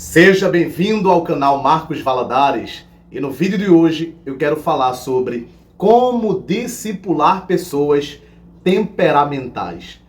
Seja bem-vindo ao canal Marcos Valadares e no vídeo de hoje eu quero falar sobre como discipular pessoas temperamentais.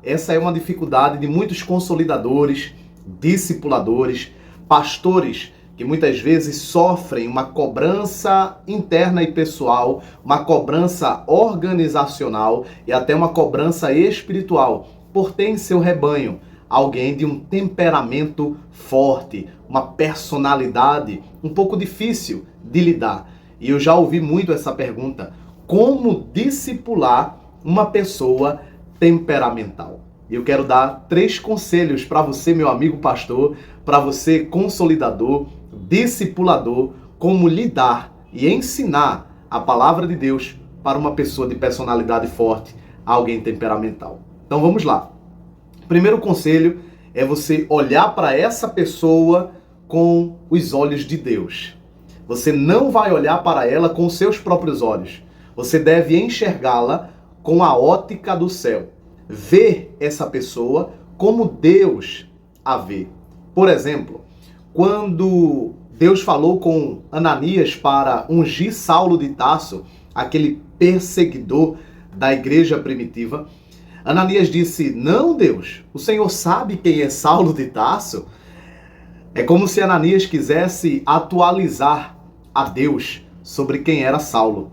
Essa é uma dificuldade de muitos consolidadores, discipuladores, pastores que muitas vezes sofrem uma cobrança interna e pessoal, uma cobrança organizacional e até uma cobrança espiritual por ter em seu rebanho alguém de um temperamento forte, uma personalidade um pouco difícil de lidar. E eu já ouvi muito essa pergunta: como discipular uma pessoa temperamental? E eu quero dar 3 conselhos para você, meu amigo pastor, para você consolidador, discipulador, como lidar e ensinar a palavra de Deus para uma pessoa de personalidade forte, alguém temperamental. Então vamos lá. O primeiro conselho é você olhar para essa pessoa com os olhos de Deus. Você não vai olhar para ela com os seus próprios olhos. Você deve enxergá-la com a ótica do céu. Ver essa pessoa como Deus a vê. Por exemplo, quando Deus falou com Ananias para ungir Saulo de Tarso, aquele perseguidor da igreja primitiva, Ananias disse: não, Deus, o Senhor sabe quem é Saulo de Tarso? É como se Ananias quisesse atualizar a Deus sobre quem era Saulo.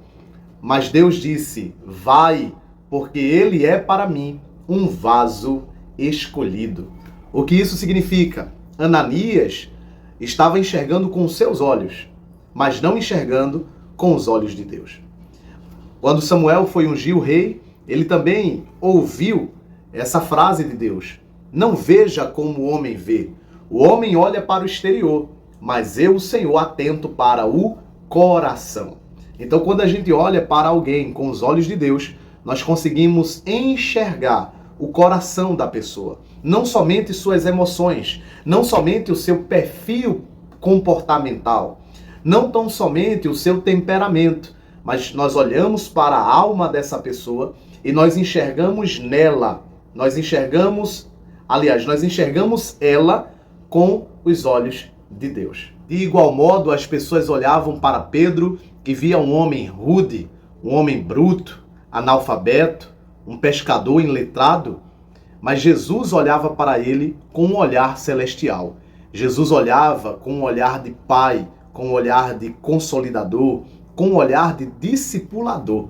Mas Deus disse: vai, porque ele é para mim um vaso escolhido. O que isso significa? Ananias estava enxergando com os seus olhos, mas não enxergando com os olhos de Deus. Quando Samuel foi ungir o rei, ele também ouviu essa frase de Deus: não veja como o homem vê. O homem olha para o exterior, mas eu, o Senhor, atento para o coração. Então, quando a gente olha para alguém com os olhos de Deus, nós conseguimos enxergar o coração da pessoa. Não somente suas emoções, não somente o seu perfil comportamental, não tão somente o seu temperamento, mas nós olhamos para a alma dessa pessoa e nós enxergamos nela, nós enxergamos ela com os olhos de Deus. De igual modo, as pessoas olhavam para Pedro e via um homem rude, um homem bruto, analfabeto, um pescador iletrado, mas Jesus olhava para ele com um olhar celestial. Jesus olhava com um olhar de pai, com um olhar de consolidador, com um olhar de discipulador.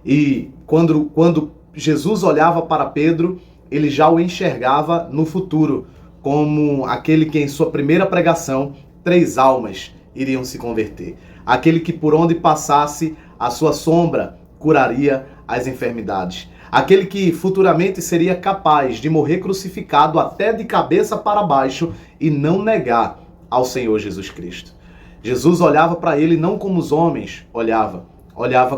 E quando Jesus olhava para Pedro, ele já o enxergava no futuro, como aquele que em sua primeira pregação 3 almas iriam se converter. Aquele que por onde passasse a sua sombra curaria as enfermidades. Aquele que futuramente seria capaz de morrer crucificado até de cabeça para baixo e não negar ao Senhor Jesus Cristo. Jesus olhava para ele não como os homens olhava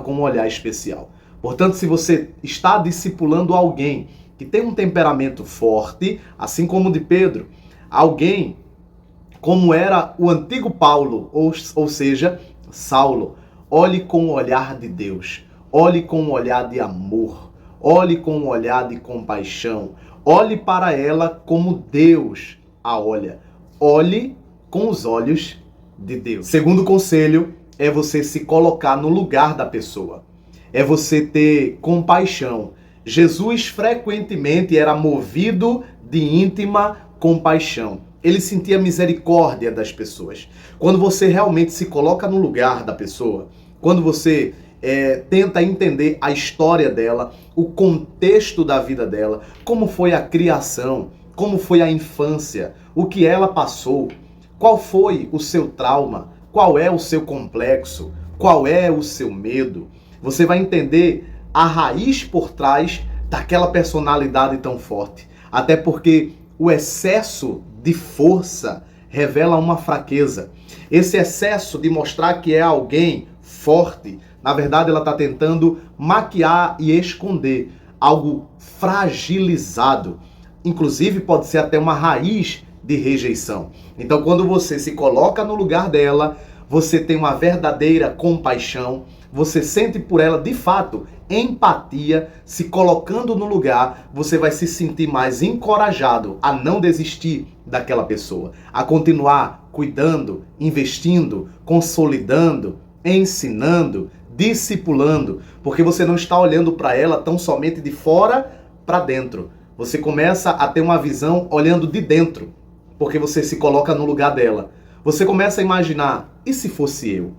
com um olhar especial. Portanto, se você está discipulando alguém que tem um temperamento forte, assim como o de Pedro, alguém como era o antigo Paulo, ou seja, Saulo, olhe com o olhar de Deus, olhe com um olhar de amor, olhe com um olhar de compaixão, olhe para ela como Deus a olha, olhe com os olhos de Deus. Segundo conselho é você se colocar no lugar da pessoa, é você ter compaixão. Jesus frequentemente era movido de íntima compaixão. Ele sentia misericórdia das pessoas. Quando você realmente se coloca no lugar da pessoa, quando você tenta entender a história dela, o contexto da vida dela, como foi a criação, como foi a infância, o que ela passou, qual foi o seu trauma, qual é o seu complexo, qual é o seu medo, você vai entender a raiz por trás daquela personalidade tão forte. Até porque o excesso de força revela uma fraqueza. Esse excesso de mostrar que é alguém forte, na verdade ela está tentando maquiar e esconder algo fragilizado. Inclusive pode ser até uma raiz de rejeição. Então quando você se coloca no lugar dela, você tem uma verdadeira compaixão, você sente por ela de fato empatia, se colocando no lugar, você vai se sentir mais encorajado a não desistir daquela pessoa, a continuar cuidando, investindo, consolidando, ensinando, discipulando, porque você não está olhando para ela tão somente de fora para dentro. Você começa a ter uma visão olhando de dentro, porque você se coloca no lugar dela. Você começa a imaginar, e se fosse eu?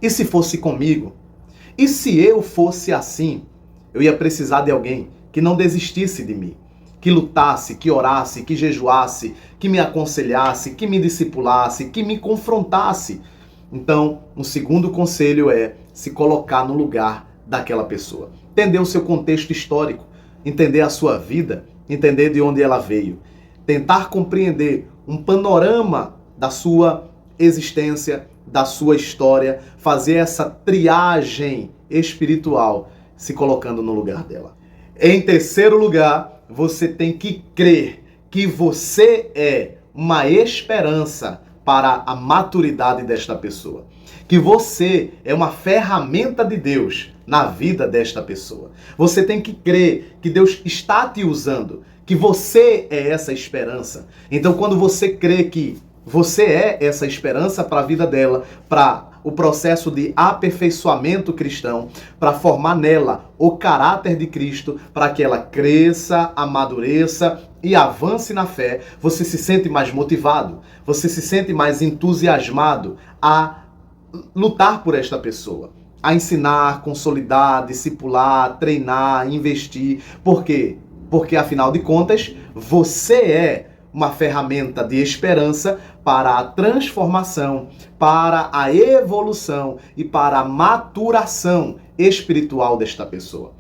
E se fosse comigo? E se eu fosse assim? Eu ia precisar de alguém que não desistisse de mim, que lutasse, que orasse, que jejuasse, que me aconselhasse, que me discipulasse, que me confrontasse. Então, um segundo conselho é se colocar no lugar daquela pessoa. Entender o seu contexto histórico, entender a sua vida, entender de onde ela veio. Tentar compreender um panorama da sua existência, da sua história, fazer essa triagem espiritual, se colocando no lugar dela. Em terceiro lugar, você tem que crer que você é uma esperança para a maturidade desta pessoa. Que você é uma ferramenta de Deus na vida desta pessoa. Você tem que crer que Deus está te usando, que você é essa esperança. Então, quando você crê que você é essa esperança para a vida dela, para o processo de aperfeiçoamento cristão, para formar nela o caráter de Cristo, para que ela cresça, amadureça e avance na fé, você se sente mais motivado, você se sente mais entusiasmado a lutar por esta pessoa, a ensinar, consolidar, discipular, treinar, investir. Por quê? Porque, afinal de contas, você é uma ferramenta de esperança para a transformação, para a evolução e para a maturação espiritual desta pessoa.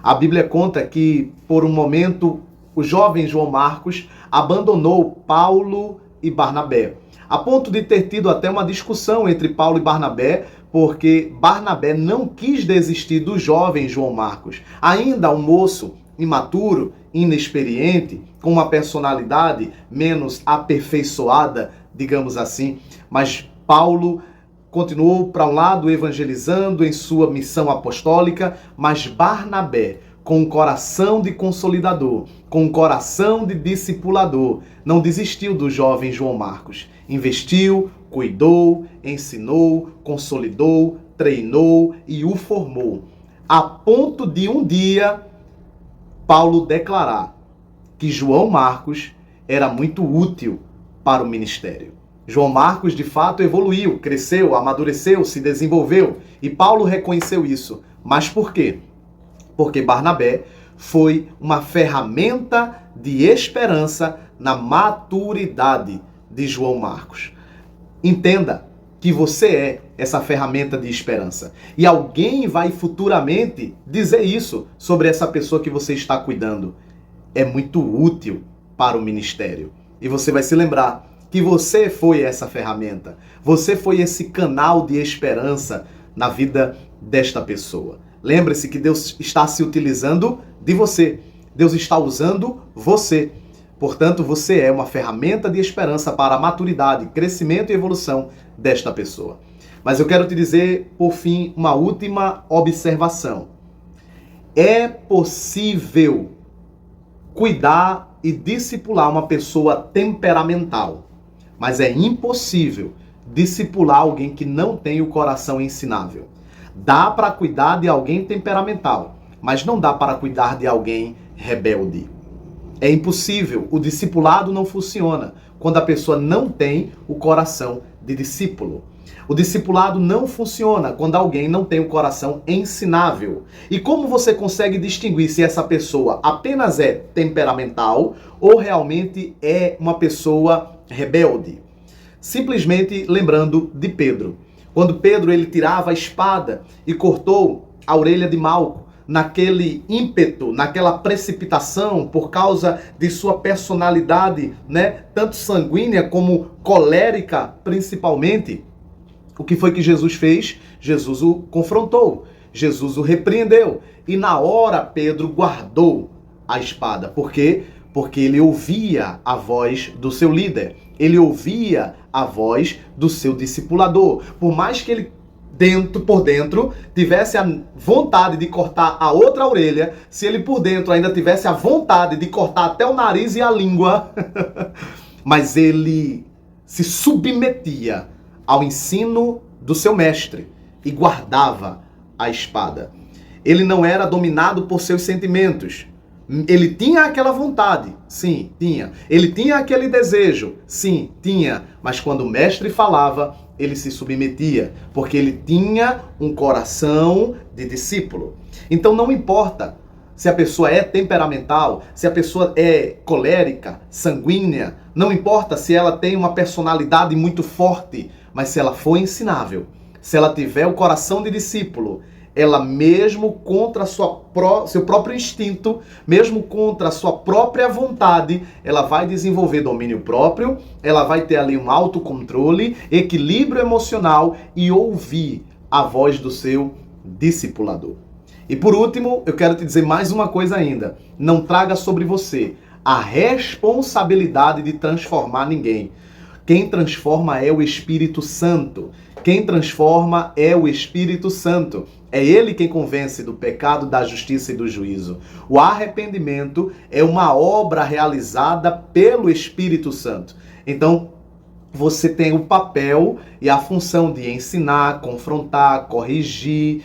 A Bíblia conta que, por um momento, o jovem João Marcos abandonou Paulo e Barnabé, a ponto de ter tido até uma discussão entre Paulo e Barnabé, porque Barnabé não quis desistir do jovem João Marcos, ainda um moço imaturo, inexperiente, com uma personalidade menos aperfeiçoada, digamos assim. Mas Paulo continuou para um lado evangelizando em sua missão apostólica, mas Barnabé, com um coração de consolidador, com um coração de discipulador, não desistiu do jovem João Marcos. Investiu, cuidou, ensinou, consolidou, treinou e o formou, a ponto de um dia Paulo declarar que João Marcos era muito útil para o ministério. João Marcos, de fato, evoluiu, cresceu, amadureceu, se desenvolveu. E Paulo reconheceu isso. Mas por quê? Porque Barnabé foi uma ferramenta de esperança na maturidade de João Marcos. Entenda que você é essa ferramenta de esperança. E alguém vai futuramente dizer isso sobre essa pessoa que você está cuidando. É muito útil para o ministério. E você vai se lembrar que você foi essa ferramenta. Você foi esse canal de esperança na vida desta pessoa. Lembre-se que Deus está se utilizando de você. Deus está usando você. Portanto, você é uma ferramenta de esperança para a maturidade, crescimento e evolução desta pessoa. Mas eu quero te dizer, por fim, uma última observação. É possível cuidar e discipular uma pessoa temperamental, mas é impossível discipular alguém que não tem o coração ensinável. Dá para cuidar de alguém temperamental, mas não dá para cuidar de alguém rebelde. É impossível, o discipulado não funciona quando a pessoa não tem o coração de discípulo. O discipulado não funciona quando alguém não tem o coração ensinável. E como você consegue distinguir se essa pessoa apenas é temperamental ou realmente é uma pessoa rebelde? Simplesmente lembrando de Pedro. Quando Pedro ele tirava a espada e cortou a orelha de Malco, naquele ímpeto, naquela precipitação por causa de sua personalidade, tanto sanguínea como colérica, principalmente, o que foi que Jesus fez? Jesus o confrontou, Jesus o repreendeu. E na hora Pedro guardou a espada. Por quê? Porque ele ouvia a voz do seu líder. Ele ouvia a voz do seu discipulador. Por mais que ele por dentro, tivesse a vontade de cortar a outra orelha, se ele por dentro ainda tivesse a vontade de cortar até o nariz e a língua, mas ele se submetia ao ensino do seu mestre e guardava a espada. Ele não era dominado por seus sentimentos. Ele tinha aquela vontade, sim, tinha. Ele tinha aquele desejo, sim, tinha. Mas quando o mestre falava, ele se submetia, porque ele tinha um coração de discípulo. Então não importa se a pessoa é temperamental, se a pessoa é colérica, sanguínea, não importa se ela tem uma personalidade muito forte, mas se ela for ensinável, se ela tiver o coração de discípulo, ela mesmo contra seu próprio instinto, mesmo contra a sua própria vontade, ela vai desenvolver domínio próprio, ela vai ter ali um autocontrole, equilíbrio emocional e ouvir a voz do seu discipulador. E por último, eu quero te dizer mais uma coisa ainda. Não traga sobre você a responsabilidade de transformar ninguém. Quem transforma é o Espírito Santo. Quem transforma é o Espírito Santo. É ele quem convence do pecado, da justiça e do juízo. O arrependimento é uma obra realizada pelo Espírito Santo. Então, você tem o papel e a função de ensinar, confrontar, corrigir,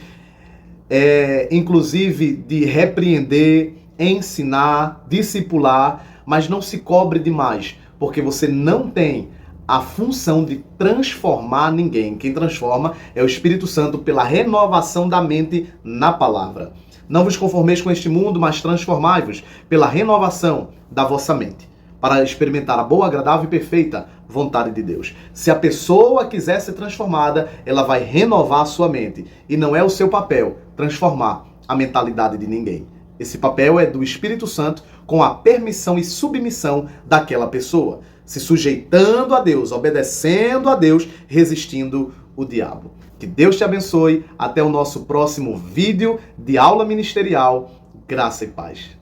inclusive de repreender, ensinar, discipular, mas não se cobre demais, porque você não tem a função de transformar ninguém. Quem transforma é o Espírito Santo pela renovação da mente na palavra. Não vos conformeis com este mundo, mas transformai-vos pela renovação da vossa mente, para experimentar a boa, agradável e perfeita vontade de Deus. Se a pessoa quiser ser transformada, ela vai renovar a sua mente. E não é o seu papel transformar a mentalidade de ninguém. Esse papel é do Espírito Santo com a permissão e submissão daquela pessoa, se sujeitando a Deus, obedecendo a Deus, resistindo o diabo. Que Deus te abençoe. Até o nosso próximo vídeo de aula ministerial. Graça e paz.